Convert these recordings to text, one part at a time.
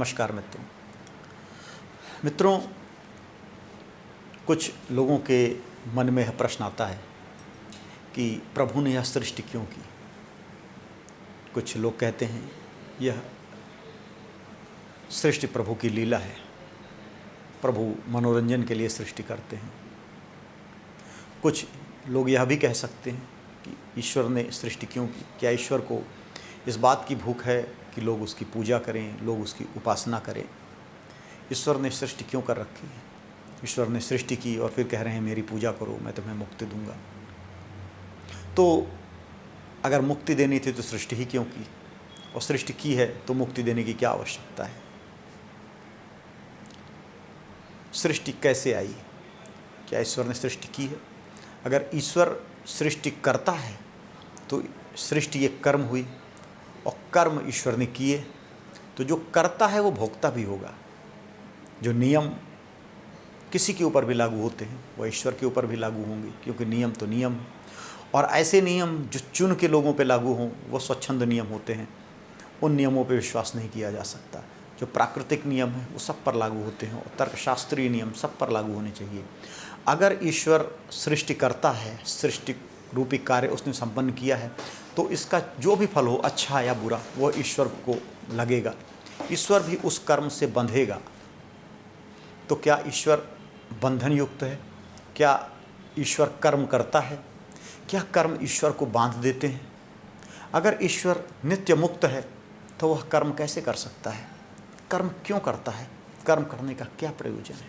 नमस्कार मित्रों, कुछ लोगों के मन में यह प्रश्न आता है कि प्रभु ने यह सृष्टि क्यों की। कुछ लोग कहते हैं यह सृष्टि प्रभु की लीला है, प्रभु मनोरंजन के लिए सृष्टि करते हैं। कुछ लोग यह भी कह सकते हैं कि ईश्वर ने सृष्टि क्यों की। क्या ईश्वर को इस बात की भूख है कि लोग उसकी पूजा करें, लोग उसकी उपासना करें। ईश्वर ने सृष्टि क्यों कर रखी है। ईश्वर ने सृष्टि की और फिर कह रहे हैं मेरी पूजा करो, मैं तुम्हें मुक्ति दूंगा। तो अगर मुक्ति देनी थी तो सृष्टि ही क्यों की, और सृष्टि की है तो मुक्ति देने की क्या आवश्यकता है। सृष्टि कैसे आई, क्या ईश्वर ने सृष्टि की है। अगर ईश्वर सृष्टि करता है तो सृष्टि एक कर्म हुई, और कर्म ईश्वर ने किए तो जो करता है वो भोगता भी होगा। जो नियम किसी के ऊपर भी लागू होते हैं वह ईश्वर के ऊपर भी लागू होंगे, क्योंकि नियम तो नियम है। और ऐसे नियम जो चुन के लोगों पे लागू हों वो स्वच्छंद नियम होते हैं, उन नियमों पे विश्वास नहीं किया जा सकता। जो प्राकृतिक नियम है वो सब पर लागू होते हैं, और तर्कशास्त्रीय नियम सब पर लागू होने चाहिए। अगर ईश्वर सृष्टि करता है, सृष्टि रूपी कार्य उसने संपन्न किया है, तो इसका जो भी फल हो, अच्छा या बुरा, वो ईश्वर को लगेगा। ईश्वर भी उस कर्म से बंधेगा। तो क्या ईश्वर बंधन युक्त है? क्या ईश्वर कर्म करता है? क्या कर्म ईश्वर को बांध देते हैं? अगर ईश्वर नित्य मुक्त है तो वह कर्म कैसे कर सकता है? कर्म क्यों करता है? कर्म करने का क्या प्रयोजन है?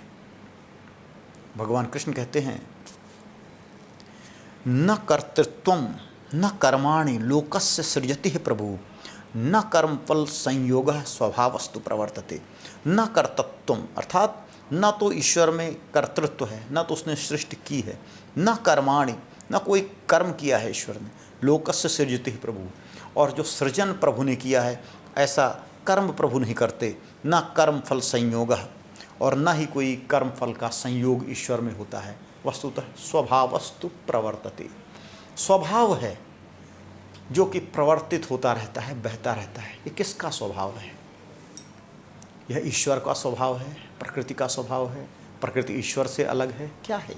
भगवान कृष्ण कहते हैं, न कर्तृत्वम न कर्माणि लोकस्य सृजति प्रभु न कर्म फल संयोग स्वभावस्तु प्रवर्तते। न कर्तृत्वम अर्थात न तो ईश्वर में कर्तृत्व है, न तो उसने सृष्टि की है, न कर्माणि न कोई कर्म किया है ईश्वर ने, लोकस्य सृजति प्रभु, और जो सृजन प्रभु ने किया है ऐसा कर्म प्रभु नहीं करते। न कर्म फल संयोग, और न ही कोई कर्म फल का संयोग ईश्वर में होता है। वस्तुतः स्वभावस्तु प्रवर्तते, स्वभाव है जो कि प्रवर्तित होता रहता है, बहता रहता है। ये किसका स्वभाव है? यह ईश्वर का स्वभाव है, प्रकृति का स्वभाव है। प्रकृति ईश्वर से अलग है? क्या है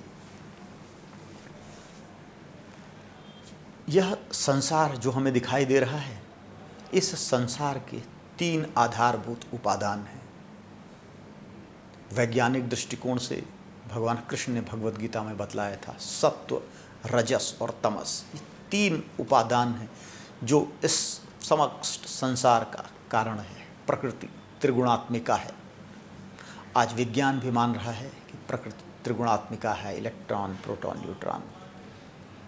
यह संसार जो हमें दिखाई दे रहा है? इस संसार के 3 आधारभूत उपादान हैं। वैज्ञानिक दृष्टिकोण से भगवान कृष्ण ने भगवद गीता में बतलाया था, सत्व, रजस और तमस, ये 3 उपादान हैं जो इस समस्त संसार का कारण है। प्रकृति त्रिगुणात्मिका है। आज विज्ञान भी मान रहा है कि प्रकृति त्रिगुणात्मिका है। इलेक्ट्रॉन, प्रोटॉन, न्यूट्रॉन,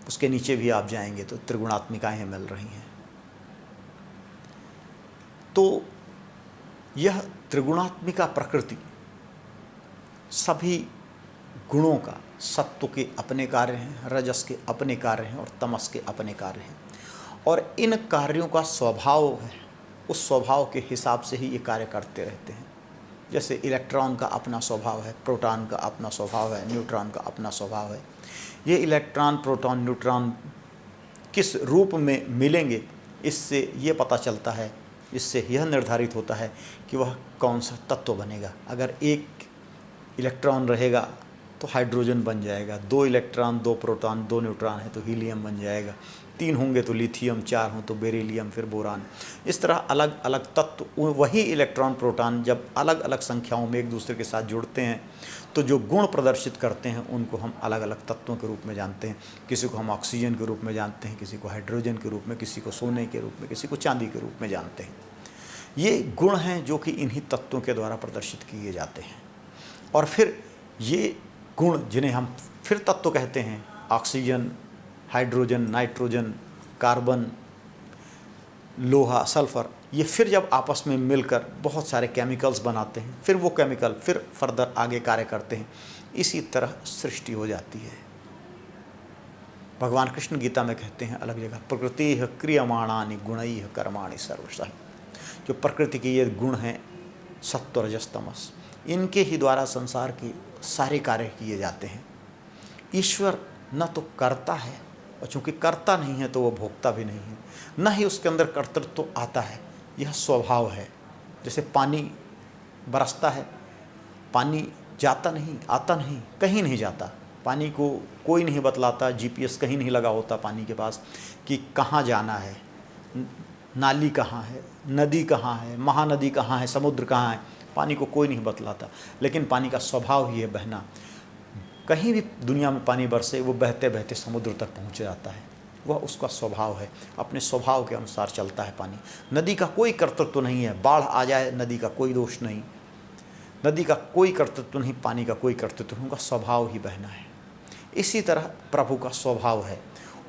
उसके नीचे भी आप जाएंगे तो त्रिगुणात्मिकाएं मिल रही हैं। तो यह त्रिगुणात्मिका प्रकृति सभी गुणों का, सत्व के अपने कार्य हैं, रजस के अपने कार्य हैं और तमस के अपने कार्य हैं, और इन कार्यों का स्वभाव है, उस स्वभाव के हिसाब से ही ये कार्य करते रहते हैं। जैसे इलेक्ट्रॉन का अपना स्वभाव है, प्रोटॉन का अपना स्वभाव है, न्यूट्रॉन का अपना स्वभाव है। ये इलेक्ट्रॉन, प्रोटॉन, न्यूट्रॉन किस रूप में मिलेंगे, इससे ये पता चलता है, इससे यह निर्धारित होता है कि वह कौन सा तत्व बनेगा। अगर एक इलेक्ट्रॉन रहेगा तो हाइड्रोजन बन जाएगा, 2 इलेक्ट्रॉन, 2 प्रोटॉन, 2 न्यूट्रॉन है तो हीलियम बन जाएगा, 3 होंगे तो लिथियम, 4 हों तो बेरिलियम, फिर बोरान। इस तरह अलग अलग तत्व, वही इलेक्ट्रॉन, प्रोटॉन जब अलग अलग संख्याओं में एक दूसरे के साथ जुड़ते हैं तो जो गुण प्रदर्शित करते हैं उनको हम अलग अलग तत्वों के रूप में जानते हैं। किसी को हम ऑक्सीजन के रूप में जानते हैं, किसी को हाइड्रोजन के रूप में, किसी को सोने के रूप में, किसी को चांदी के रूप में जानते हैं। ये गुण हैं जो कि इन्हीं तत्वों के द्वारा प्रदर्शित किए जाते हैं। और फिर ये गुण जिन्हें हम फिर तत्व कहते हैं, ऑक्सीजन, हाइड्रोजन, नाइट्रोजन, कार्बन, लोहा, सल्फर, ये फिर जब आपस में मिलकर बहुत सारे केमिकल्स बनाते हैं, फिर वो केमिकल फिर फर्दर आगे कार्य करते हैं। इसी तरह सृष्टि हो जाती है। भगवान कृष्ण गीता में कहते हैं अलग जगह, प्रकृति क्रियमाणानि गुणैः कर्माणि सर्वशः। जो प्रकृति के ये गुण हैं, सत्व, रजस, तमस, इनके ही द्वारा संसार के सारे कार्य किए जाते हैं। ईश्वर न तो करता है, और चूँकि करता नहीं है तो वो भोगता भी नहीं है, न ही उसके अंदर कर्तृत्व आता है। यह स्वभाव है। जैसे पानी बरसता है, पानी जाता नहीं, आता नहीं, कहीं नहीं जाता। पानी को कोई नहीं बतलाता, जीपीएस कहीं नहीं लगा होता पानी के पास कि कहाँ जाना है, नाली कहाँ है, नदी कहाँ है, महानदी कहाँ है, समुद्र कहाँ है, पानी को कोई नहीं बतलाता। लेकिन पानी का स्वभाव ही है बहना। कहीं भी दुनिया में पानी बरसे वो बहते बहते समुद्र तक पहुँच जाता है, वह उसका स्वभाव है, अपने स्वभाव के अनुसार चलता है पानी। नदी का कोई कर्तृत्व नहीं है, बाढ़ आ जाए नदी का कोई दोष नहीं, नदी का कोई कर्तृत्व नहीं, पानी का कोई कर्तृत्व नहीं, उनका स्वभाव ही बहना है। इसी तरह प्रभु का स्वभाव है,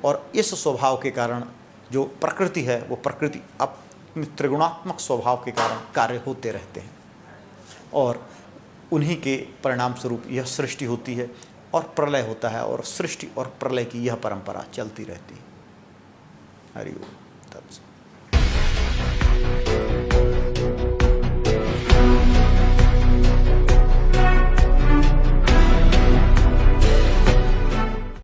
और इस स्वभाव के कारण जो प्रकृति है वो प्रकृति अपने त्रिगुणात्मक स्वभाव के कारण कार्य होते रहते हैं, और उन्हीं के परिणाम स्वरूप यह सृष्टि होती है और प्रलय होता है, और सृष्टि और प्रलय की यह परंपरा चलती रहती है। हरि ओम तत्सत।